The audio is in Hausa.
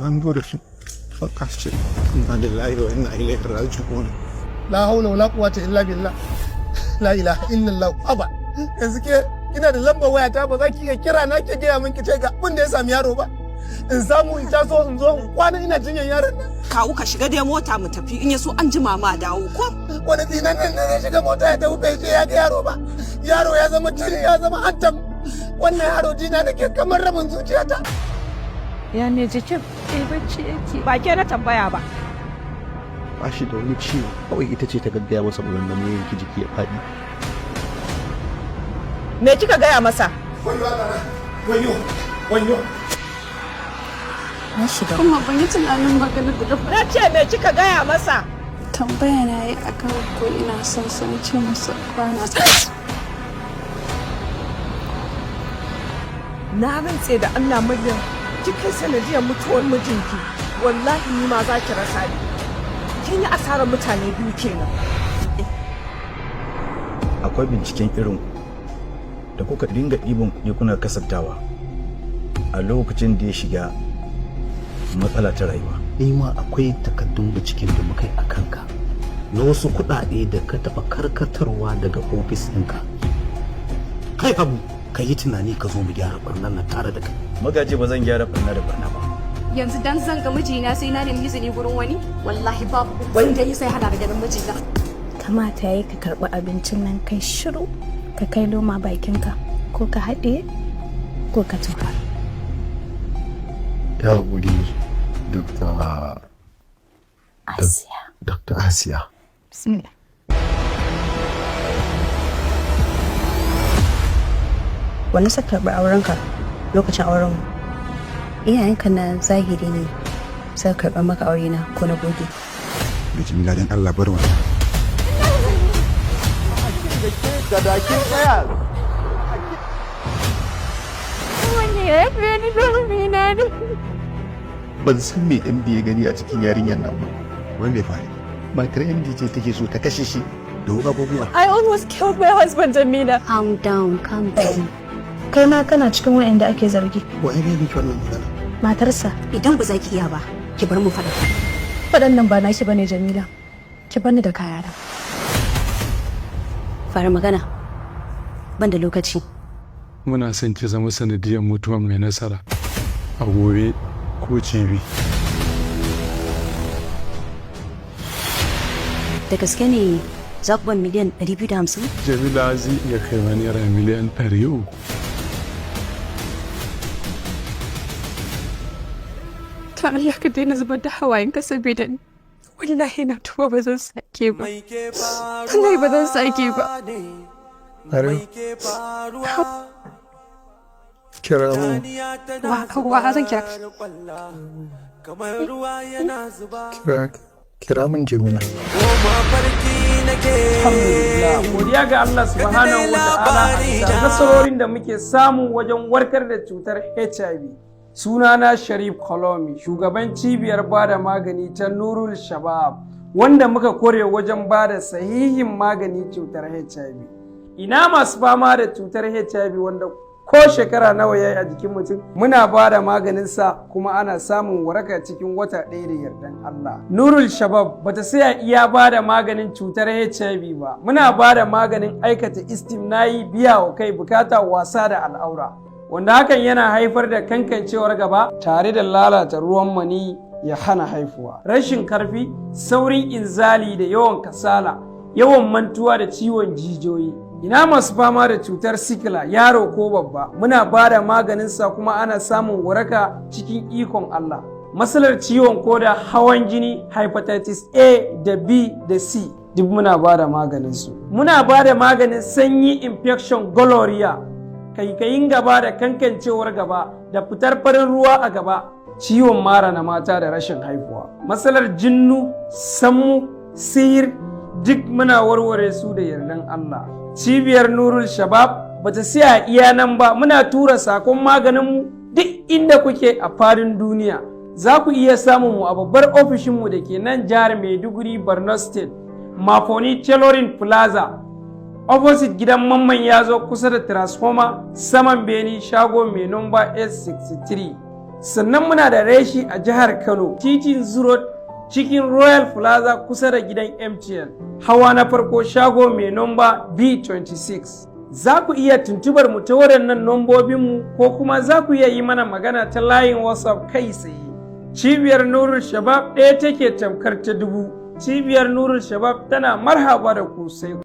an zo da su baka ce inna lillahi wa inna ilaihi raji'un. La haula wala quwwata illa billah. La ilaha illallah. Aba yanzu ke ina da lambar wayata ba za ki iya kira na ke gaya min ki ce ga abin da ya sami yaro ba. In samu in taso in zo kwana ina jinyar yaron nan. Kawu ka shiga dai mota mu tafi in ya so an jima ma dawo ko? Wani tsinan nan zai shiga mota ya tafi bai ya ga yaro ba. Yaro ya zama jini ya zama hantam. Wannan yaro jina da ke kamar rabin zuciyata. Ya ne jikin bacci yake ba ke na tambaya ba. Ba shi da wani ciwo kawai ita ce ta gaggaya masa maganganu yanki jiki ya faɗi. Me kika gaya masa? Wanyo. Na shiga. Kuma ban yi tunanin maganar da Na ce me kika gaya masa? Tambaya na yi akan ko ina son ce masa kwana. Na rantse da Allah Maryam kika sanadiyar mutuwar mijinki wallahi ni ma za ki rasa ni. Kin yi asarar mutane biyu kenan. Akwai binciken irin da kuka dinga ɗibin kuɗi kuna kasabtawa a lokacin da ya shiga matsala ta rayuwa. Ma akwai takaddun binciken da muka yi a kanka na wasu kuɗaɗe da ka taɓa karkatarwa daga ofis ɗinka. Kai Abu, ka yi tunani ka zo mu gyara barnan nan tare da kai. Magaji ba zan gyara barna da barna ba. Yanzu dan zan ga mijina sai na nemi izini gurin wani? Wallahi babu wanda ya sai hana da ganin mijina. Kamata yayi ka karɓi abincin nan kai shiru ka kai loma bakinka ko ka haɗe ko ka tuka. Ya wuri Dr. Asiya. Dr. Asiya. Bismillah. Wani suka karɓi aurenka lokacin auren iyayenka na zahiri ne suka karɓi maka aure na ko na goge. Bismillah dan Allah bar wannan. Da dakin tsaya. Wani ya fi ni domin na ne. Ban san me MD ya gani a cikin yarinyar nan ba. Wani bai fare. Matar MD ce take so ta kashe shi da abubuwa. I almost killed my husband, Amina. Calm down. Kai ma kana cikin waɗanda ake zargi. Wa ya gani wannan magana? Matarsa. Idan ba za ki iya ba ki bar mu faɗa. Faɗan nan ba naki bane Jamila. Ki bani da kayana. Fara magana. Ban da lokaci. Muna son ki zama sanadiyar mutuwar mai nasara a gobe ko cibi. Da gaske ne za ku ban miliyan 250? Jamila zai iya kai wa naira miliyan 300. Ta Allah ka daina zubar da hawayen ka saboda ni. Wallahi na tuba ba zan sake ba. Wallahi ba zan sake ba. Kira mu. Wa zan kira. Kira min Jamila. Alhamdulillah, godiya ga Allah subhanahu wa ta'ala da nasarorin da muke samu wajen warkar da cutar HIV. Sunana Sharif Kolomi, shugaban cibiyar bada magani ta Nurul Shabab, wanda muka kore wajen bada sahihin magani cutar HIV. Ina masu fama da cutar HIV wanda ko shekara nawa yayi a jikin mutum muna bada maganin sa kuma ana samun waraka cikin wata ɗaya da yardan Allah. Nurul Shabab bata saya iya bada maganin cutar HIV ba, muna bada maganin aikata istimnayi, biya wa kai bukata, wasa da al'aura, wanda hakan yana haifar da kankancewar gaba tare da lalata ruwan mani ya hana haifuwa, rashin karfi, saurin inzali da yawan kasala, yawan mantuwa da ciwon jijiyoyi. Ina masu fama da cutar sikila, yaro ko babba, muna bada maganin sa kuma ana samun waraka cikin ikon Allah. Matsalar ciwon koda, hawan jini, hepatitis A da B da C duk muna bada maganin su. Muna bada maganin sanyi, infection, gonorrhea, kaikayin gaba da kankancewar gaba da fitar farin ruwa a gaba, ciwon mara na mata da rashin haihuwa. Matsalar jinnu, sammu, sihir duk muna warware su da yardan Allah. Cibiyar Nurul Shabab bata siya iya nan ba, muna tura sakon maganinmu duk inda kuke a fadin duniya. Za ku iya samun mu a babbar ofishinmu da ke nan jihar Maiduguri, Borno State, Mafoni Tailoring Plaza, opposite gidan Mamman Yazo kusa da transformer, saman Beni, shago mai nomba S63. sannan muna da reshi a jihar Kano, titin Zuro cikin Royal Plaza kusa da gidan MTN, hawa na farko shago mai nomba B26. Za ku iya tuntubar mu ta waɗannan nombobinmu ko kuma za ku iya yi mana magana ta layin WhatsApp kai tsaye. Cibiyar Nurul Shabab ɗaya take tamkar ta dubu. Cibiyar Nurul Shabab tana marhaba da ku sai